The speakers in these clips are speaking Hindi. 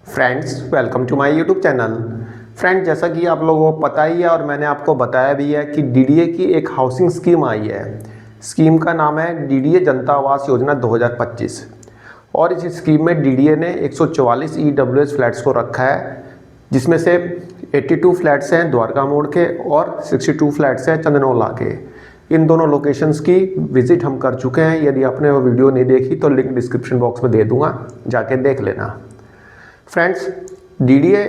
Friends, welcome to my YouTube channel. Friends, जैसा कि आप लोगों को पता ही है और मैंने आपको बताया भी है कि डीडीए की एक हाउसिंग स्कीम आई है। स्कीम का नाम है डीडीए जनता आवास योजना 2025 और इस स्कीम में डीडीए ने 144 ईडब्ल्यूएस फ्लैट्स को रखा है, जिसमें से 82 फ्लैट्स हैं द्वारका मोड़ के और 62 फ्लैट्स हैं चंदनौला के। इन दोनों लोकेशंस की विजिट हम कर चुके हैं। यदि आपने वो वीडियो नहीं देखी तो लिंक डिस्क्रिप्शन बॉक्स में दे दूंगा, जाके देख लेना। फ्रेंड्स, डीडीए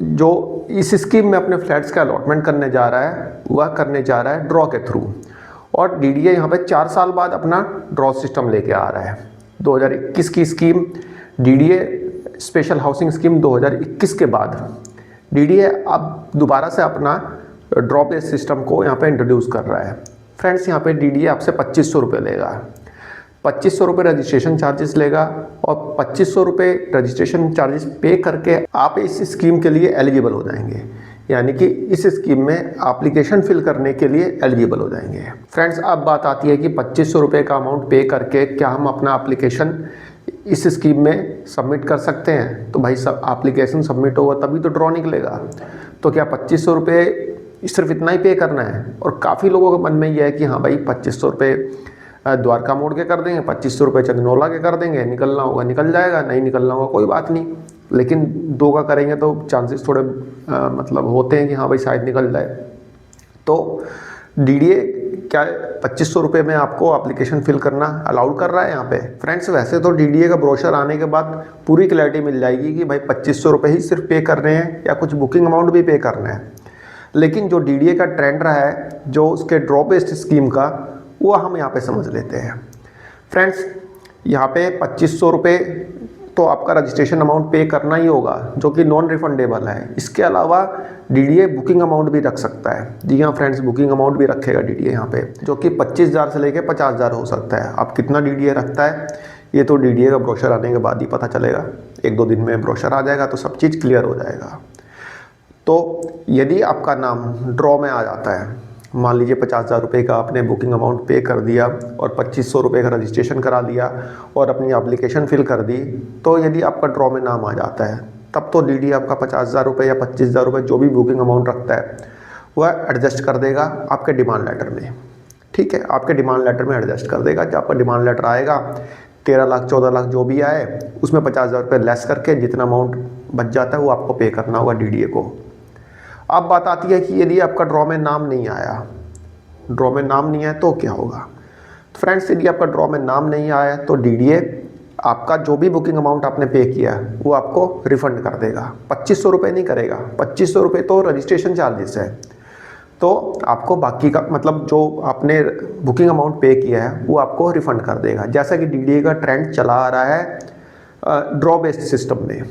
जो इस स्कीम में अपने फ्लैट्स का अलॉटमेंट करने जा रहा है वह करने जा रहा है ड्रॉ के थ्रू। और डीडीए यहाँ पे 4 साल बाद अपना ड्रॉ सिस्टम लेके आ रहा है। 2021 की scheme DDA special housing scheme 2021 के बाद डीडीए अब दोबारा से अपना ड्रॉ बेस्ड सिस्टम को यहाँ पे इंट्रोड्यूस कर रहा है। फ्रेंड्स, यहाँ पे डीडीए आपसे 2500 रुपये लेगा। 2500 रुपये रजिस्ट्रेशन चार्जेस लेगा और 2500 रुपये रजिस्ट्रेशन चार्जेस पे करके आप इस स्कीम के लिए एलिजिबल हो जाएंगे, यानी कि इस स्कीम में एप्लीकेशन फिल करने के लिए एलिजिबल हो जाएंगे। फ्रेंड्स, अब बात आती है कि 2500 रुपये का अमाउंट पे करके क्या हम अपना एप्लीकेशन इस स्कीम में सबमिट कर सकते हैं? तो भाई सब एप्लीकेशन सबमिट होगा तभी तो ड्रॉ निकलेगा। तो क्या 2500 रुपये सिर्फ इतना ही पे करना है? और काफ़ी लोगों के मन में यह है कि हाँ भाई 2500 रुपये द्वारका मोड़ के कर देंगे, 2500 रुपये चंदनौला के कर देंगे, निकलना होगा निकल जाएगा, नहीं निकलना होगा कोई बात नहीं। लेकिन 2 का करेंगे तो चांसेस थोड़े मतलब होते हैं कि हाँ भाई शायद निकल जाए। तो डीडीए क्या 2500 रुपये में आपको एप्लीकेशन फिल करना अलाउड कर रहा है यहाँ पे? फ्रेंड्स, वैसे तो डीडीए का ब्रोशर आने के बाद पूरी क्लैरिटी मिल जाएगी कि भाई 2500 रुपये ही सिर्फ पे कर रहे हैं या कुछ बुकिंग अमाउंट भी पे करना है। लेकिन जो डीडीए का ट्रेंड रहा है, जो उसके ड्रॉ बेस्ड स्कीम का, वो हम यहाँ पे समझ लेते हैं। फ्रेंड्स, यहाँ पे 2500 रुपये तो आपका रजिस्ट्रेशन अमाउंट पे करना ही होगा, जो कि नॉन रिफंडेबल है। इसके अलावा डीडीए बुकिंग अमाउंट भी रख सकता है। जी हाँ फ्रेंड्स, बुकिंग अमाउंट भी रखेगा डीडीए यहाँ पे, जो कि 25,000 से लेकर 50,000 हो सकता है। अब कितना डीडीए रखता है ये तो डीडीए का ब्रोशर आने के बाद ही पता चलेगा। 1-2 दिन में ब्रोशर आ जाएगा तो सब चीज़ क्लियर हो जाएगा। तो यदि आपका नाम ड्रॉ में आ जाता है, मान लीजिए 50,000 रुपये का आपने बुकिंग अमाउंट पे कर दिया और 2500 रुपये का रजिस्ट्रेशन करा दिया और अपनी एप्लीकेशन फिल कर दी, तो यदि आपका ड्रॉ में नाम आ जाता है तब तो डीडीए आपका 50,000 रुपये या 25,000 रुपये जो भी बुकिंग अमाउंट रखता है वह एडजस्ट कर देगा आपके डिमांड लेटर में। ठीक है, आपके डिमांड लेटर में एडजस्ट कर देगा। जब आपका डिमांड लेटर आएगा 13 लाख 14 लाख जो भी आए, उसमें 50,000 रुपये लेस करके जितना अमाउंट बच जाता है वो आपको पे करना होगा डीडीए को। अब बात आती है कि यदि आपका ड्रॉ में नाम नहीं आया, ड्रॉ में नाम नहीं आया तो क्या होगा? तो फ्रेंड्स, यदि आपका ड्रॉ में नाम नहीं आया तो डीडीए आपका जो भी बुकिंग अमाउंट आपने पे किया है वो आपको रिफंड कर देगा। 2500 रुपये नहीं करेगा, 2500 रुपये तो रजिस्ट्रेशन चार्जेस है। तो आपको बाकी का मतलब जो आपने बुकिंग अमाउंट पे किया है वो आपको रिफंड कर देगा, जैसा कि डीडीए का ट्रेंड चला आ रहा है ड्रॉ बेस्ड सिस्टम में।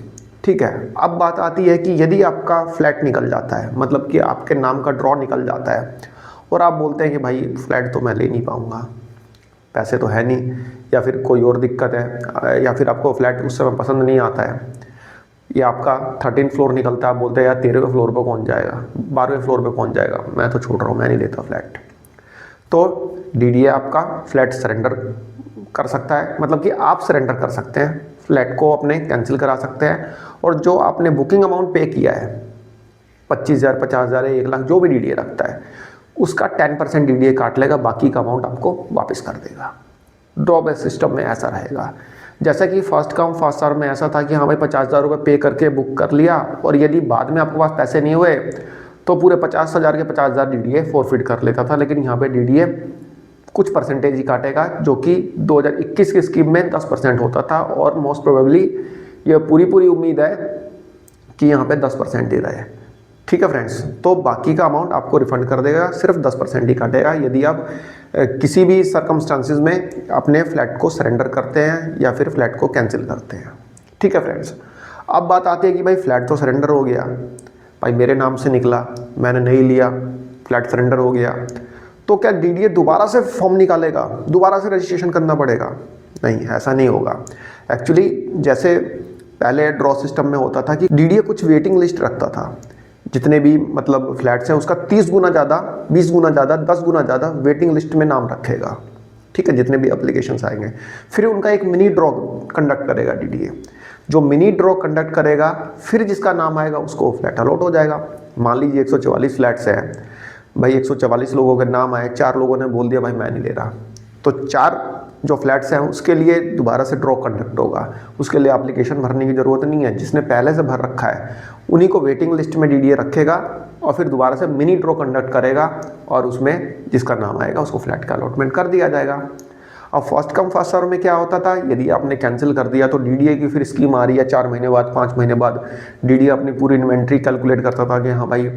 ठीक है, अब बात आती है कि यदि आपका फ्लैट निकल जाता है, मतलब कि आपके नाम का ड्रॉ निकल जाता है और आप बोलते हैं कि भाई फ्लैट तो मैं ले नहीं पाऊँगा, पैसे तो है नहीं, या फिर कोई और दिक्कत है, या फिर आपको फ्लैट उस समय पसंद नहीं आता है, या आपका 13 फ्लोर निकलता है, आप बोलते हैं यार 13वें फ्लोर पे कौन जाएगा, 12वें फ्लोर पे कौन जाएगा, मैं तो छोड़ रहा हूँ, मैं नहीं लेता फ्लैट। तो डीडीए आपका फ्लैट सरेंडर कर सकता है, मतलब कि आप सरेंडर कर सकते हैं, फ्लैट को अपने कैंसिल करा सकते हैं। और जो आपने बुकिंग अमाउंट पे किया है 25,000 50,000 1 लाख जो भी डीडीए रखता है उसका 10% डीडीए काट लेगा, बाकी का अमाउंट आपको वापस कर देगा। ड्रॉ बेस्ड सिस्टम में ऐसा रहेगा। जैसा कि फर्स्ट कम फर्स्ट सर्व में ऐसा था कि हाँ भाई 50,000 रुपये पे करके बुक कर लिया और यदि बाद में आपके पास पैसे नहीं हुए तो पूरे 50,000 के 50,000 डीडीए फॉरफिट कर लेता था। लेकिन यहाँ पे डीडीए कुछ परसेंटेज ही काटेगा, जो कि 2021 की स्कीम में 10% होता था और मोस्ट प्रोबेबली ये पूरी उम्मीद है कि यहाँ पे 10% ही रहे। ठीक है फ्रेंड्स, तो बाकी का अमाउंट आपको रिफंड कर देगा, सिर्फ 10% ही काटेगा यदि आप किसी भी सर्कमस्टांसिस में अपने फ्लैट को सरेंडर करते हैं या फिर फ्लैट को कैंसिल करते हैं। ठीक है फ्रेंड्स, अब बात आती है कि भाई फ्लैट तो सरेंडर हो गया, भाई मेरे नाम से निकला, मैंने नहीं लिया, फ्लैट सरेंडर हो गया, तो क्या डीडीए दोबारा से फॉर्म निकालेगा, दोबारा से रजिस्ट्रेशन करना पड़ेगा? नहीं, ऐसा नहीं होगा। एक्चुअली जैसे पहले ड्रॉ सिस्टम में होता था कि डीडीए कुछ वेटिंग लिस्ट रखता था, जितने भी मतलब फ्लैट्स हैं उसका 30 गुना ज़्यादा, 20 गुना ज़्यादा, 10 गुना ज़्यादा वेटिंग लिस्ट में नाम रखेगा। ठीक है, जितने भी एप्लीकेशंस आएंगे फिर उनका एक मिनी ड्रॉ कंडक्ट करेगा डीडीए। जो मिनी ड्रॉ कंडक्ट करेगा, फिर जिसका नाम आएगा उसको फ्लैट अलॉट हो जाएगा। मान लीजिए 144 फ्लैट्स हैं भाई, 144 लोगों के नाम आए, 4 लोगों ने बोल दिया भाई मैं नहीं ले रहा, तो 4 जो फ्लैट्स हैं उसके लिए दोबारा से ड्रॉ कंडक्ट होगा। उसके लिए एप्लीकेशन भरने की ज़रूरत नहीं है, जिसने पहले से भर रखा है उन्हीं को वेटिंग लिस्ट में डीडीए रखेगा और फिर दोबारा से मिनी ड्रॉ कंडक्ट करेगा और उसमें जिसका नाम आएगा उसको फ्लैट का अलॉटमेंट कर दिया जाएगा। अब फर्स्ट कम फर्स्ट सर्व में क्या होता था, यदि आपने कैंसिल कर दिया तो डीडीए की फिर स्कीम आ रही है 4 महीने बाद, 5 महीने बाद डीडीए अपनी पूरी इन्वेंट्री कैलकुलेट करता था कि हाँ भाई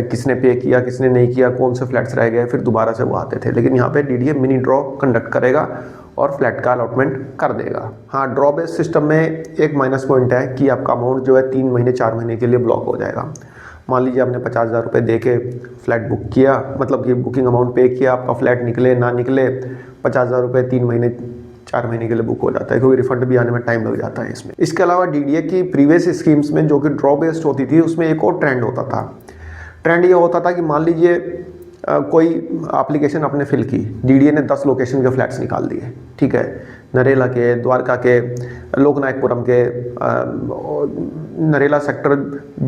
किसने पे किया किसने नहीं किया, कौन से फ्लैट्स रह गए, फिर दोबारा से वो आते थे। लेकिन यहाँ पे डीडीए मिनी ड्रॉ कंडक्ट करेगा और फ्लैट का अलॉटमेंट कर देगा। हाँ, ड्रॉ बेस्ड सिस्टम में एक माइनस पॉइंट है कि आपका अमाउंट जो है 3 महीने 4 महीने के लिए ब्लॉक हो जाएगा। मान लीजिए आपने 50,000 रुपये दे के फ्लैट बुक किया, मतलब कि बुकिंग अमाउंट पे किया, आपका फ्लैट निकले ना निकले 50,000 रुपये 3 महीने 4 महीने के लिए बुक हो जाता है, क्योंकि रिफंड भी आने में टाइम लग जाता है इसमें। इसके अलावा डीडीए की प्रीवियस स्कीम्स में जो कि ड्रॉ बेस्ड होती थी उसमें एक और ट्रेंड होता था। ट्रेंड ये होता था कि मान लीजिए कोई एप्लीकेशन आपने फिल की, डीडीए ने 10 लोकेशन के फ्लैट्स निकाल दिए, ठीक है, नरेला के, द्वारका के, लोकनायकपुरम के, नरेला सेक्टर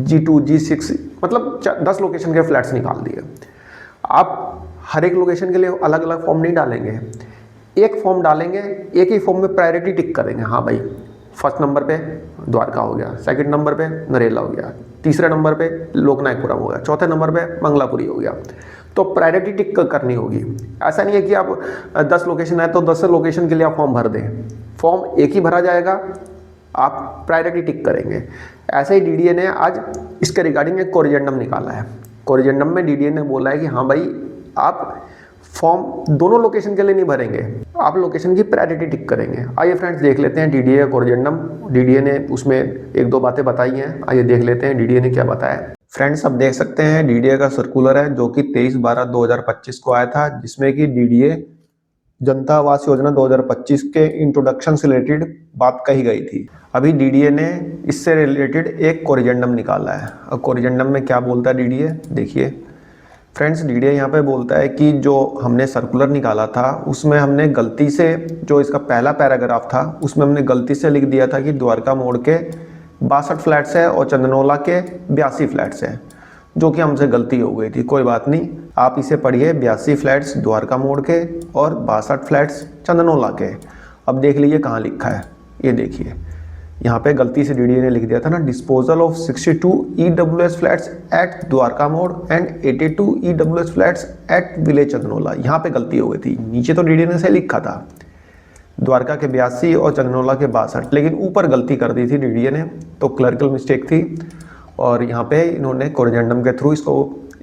G2 G6, मतलब 10 लोकेशन के फ्लैट्स निकाल दिए। आप हर एक लोकेशन के लिए अलग अलग फॉर्म नहीं डालेंगे, एक फॉर्म डालेंगे, एक ही फॉर्म में प्रायोरिटी टिक करेंगे। हाँ भाई, फर्स्ट नंबर पे द्वारका हो गया, सेकंड नंबर पे नरेला हो गया, तीसरे नंबर पे लोकनायकपुरम हो गया, चौथे नंबर पे मंगलापुरी हो गया। तो प्रायोरिटी टिक करनी होगी। ऐसा नहीं है कि आप 10 लोकेशन है तो 10 लोकेशन के लिए आप फॉर्म भर दें, फॉर्म एक ही भरा जाएगा, आप प्रायोरिटी टिक करेंगे। ऐसे ही डीडीए ने आज इसके रिगार्डिंग एक कोरिजेंडम निकाला है। कोरिजेंडम में डीडीए ने बोला है कि हाँ भाई, आप फॉर्म दोनों लोकेशन के लिए नहीं भरेंगे, आप लोकेशन की प्रायोरिटी टिक करेंगे। आइए फ्रेंड्स देख लेते हैं डीडीए का कोरिजेंडम। डीडीए ने उसमें 1-2 बातें बताई हैं, आइए देख लेते हैं डीडीए ने क्या बताया। फ्रेंड्स, अब देख सकते हैं डीडीए का सर्कुलर है जो कि 23/12/2025 को आया था, जिसमें कि डीडीए जनता आवास योजना 2025 के इंट्रोडक्शन से रिलेटेड बात कही गई थी। अभी डीडीए ने इससे रिलेटेड एक कोरिजेंडम निकाला है। अब कोरिजेंडम में क्या बोलता है डीडीए, देखिए फ्रेंड्स। डीडीए यहाँ पे बोलता है कि जो हमने सर्कुलर निकाला था उसमें हमने गलती से, जो इसका पहला पैराग्राफ था उसमें हमने गलती से लिख दिया था कि द्वारका मोड़ के 62 फ्लैट्स है और चंदनौला के 82 फ्लैट्स हैं, जो कि हमसे गलती हो गई थी। कोई बात नहीं, आप इसे पढ़िए, 82 फ्लैट्स द्वारका मोड़ के और 62 फ्लैट्स चंदनौला के। अब देख लीजिए कहाँ लिखा है, ये देखिए यहाँ पे गलती से डीडीए ने लिख दिया था ना, disposal of 62 EWS flats at Dwarka Mor and 82 EWS flats at village Chandanaula. यहाँ पे गलती हो गई थी, नीचे तो डीडीए ने सही लिखा था द्वारका के 82 और चंदनौला के 62, लेकिन ऊपर गलती कर दी थी डीडीए ने, तो क्लर्कल मिस्टेक थी। और यहाँ पे इन्होंने कोरिजेंडम के थ्रू इसको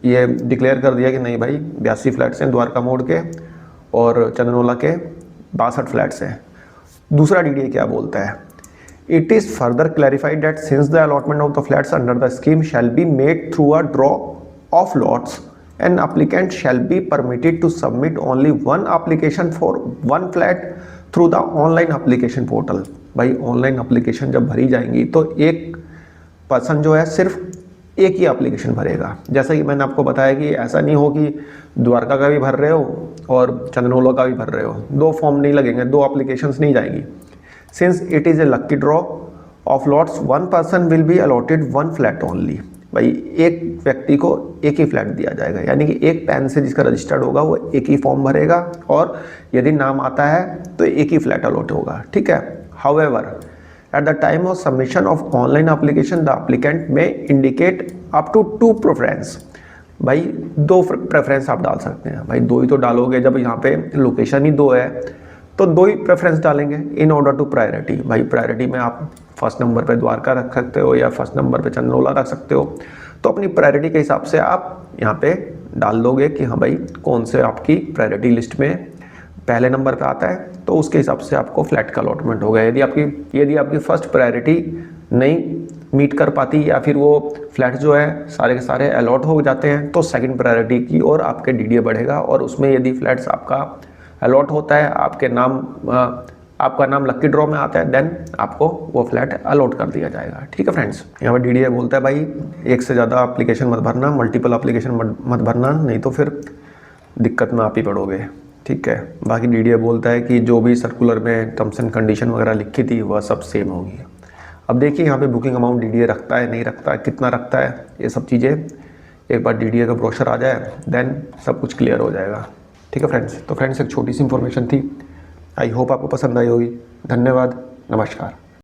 ये डिक्लेयर कर दिया कि नहीं भाई, 82 फ्लैट्स हैं द्वारका मोड़ के और चंदनौला के 62 फ्लैट्स हैं। दूसरा डीडीए क्या बोलता है, it is further clarified that since the allotment of the flats under the scheme shall be made through a draw of lots, an applicant shall be permitted to submit only one application for one flat through the online application portal। भाई ऑनलाइन एप्लीकेशन जब भरी जाएंगी तो एक पर्सन जो है सिर्फ एक ही एप्लीकेशन भरेगा। जैसा कि मैंने आपको बताया कि ऐसा नहीं हो कि द्वारका का भी भर रहे हो और चंदनौला का भी भर रहे हो, 2 फॉर्म नहीं लगेंगे, 2 एप्लीकेशंस नहीं जाएंगी। Since it is a lucky draw of lots, one person will be allotted 1 flat only. भाई एक व्यक्ति को एक ही फ्लैट दिया जाएगा, यानी कि एक पैन से जिसका रजिस्टर्ड होगा वो एक ही फॉर्म भरेगा और यदि नाम आता है तो एक ही फ्लैट अलॉट होगा, ठीक है। However at the time of submission of online application the applicant में इंडिकेट अप टू 2 प्रेफरेंस। भाई 2 प्रेफरेंस आप डाल सकते हैं, भाई 2 ही तो डालोगे, जब यहाँ पे लोकेशन ही 2 है तो 2 ही प्रेफरेंस डालेंगे इन ऑर्डर टू प्रायोरिटी। भाई प्रायोरिटी में आप फर्स्ट नंबर पे द्वारका रख सकते हो या फर्स्ट नंबर पे चंदनौला रख सकते हो, तो अपनी प्रायोरिटी के हिसाब से आप यहाँ पे डाल दोगे कि हाँ भाई कौन से आपकी प्रायोरिटी लिस्ट में पहले नंबर पे आता है, तो उसके हिसाब से आपको फ्लैट का अलॉटमेंट होगा। यदि आपकी फर्स्ट प्रायोरिटी नहीं मीट कर पाती या फिर वो फ्लैट जो है सारे के सारे अलॉट हो जाते हैं, तो सेकंड प्रायोरिटी की और आपके डीडीए बढ़ेगा और उसमें यदि फ्लैट्स आपका अलॉट होता है, आपका नाम लक्की ड्रॉ में आता है, देन आपको वो फ्लैट अलॉट कर दिया जाएगा, ठीक है फ्रेंड्स। यहाँ पर डीडीए बोलता है भाई एक से ज़्यादा एप्लीकेशन मत भरना, मल्टीपल एप्लीकेशन मत भरना, नहीं तो फिर दिक्कत में आप ही पड़ोगे, ठीक है। बाकी डीडीए बोलता है कि जो भी सर्कुलर में टर्म्स एंड कंडीशन वगैरह लिखी थी वह सब सेम होगी। अब देखिए यहाँ पे बुकिंग अमाउंट डीडीए रखता है नहीं रखता है, कितना रखता है, ये सब चीज़ें एक बार डीडीए का ब्रोशर आ जाए देन सब कुछ क्लियर हो जाएगा। ठीक है फ्रेंड्स, तो फ्रेंड्स एक छोटी सी इन्फॉर्मेशन थी, आई होप आपको पसंद आई होगी। धन्यवाद, नमस्कार।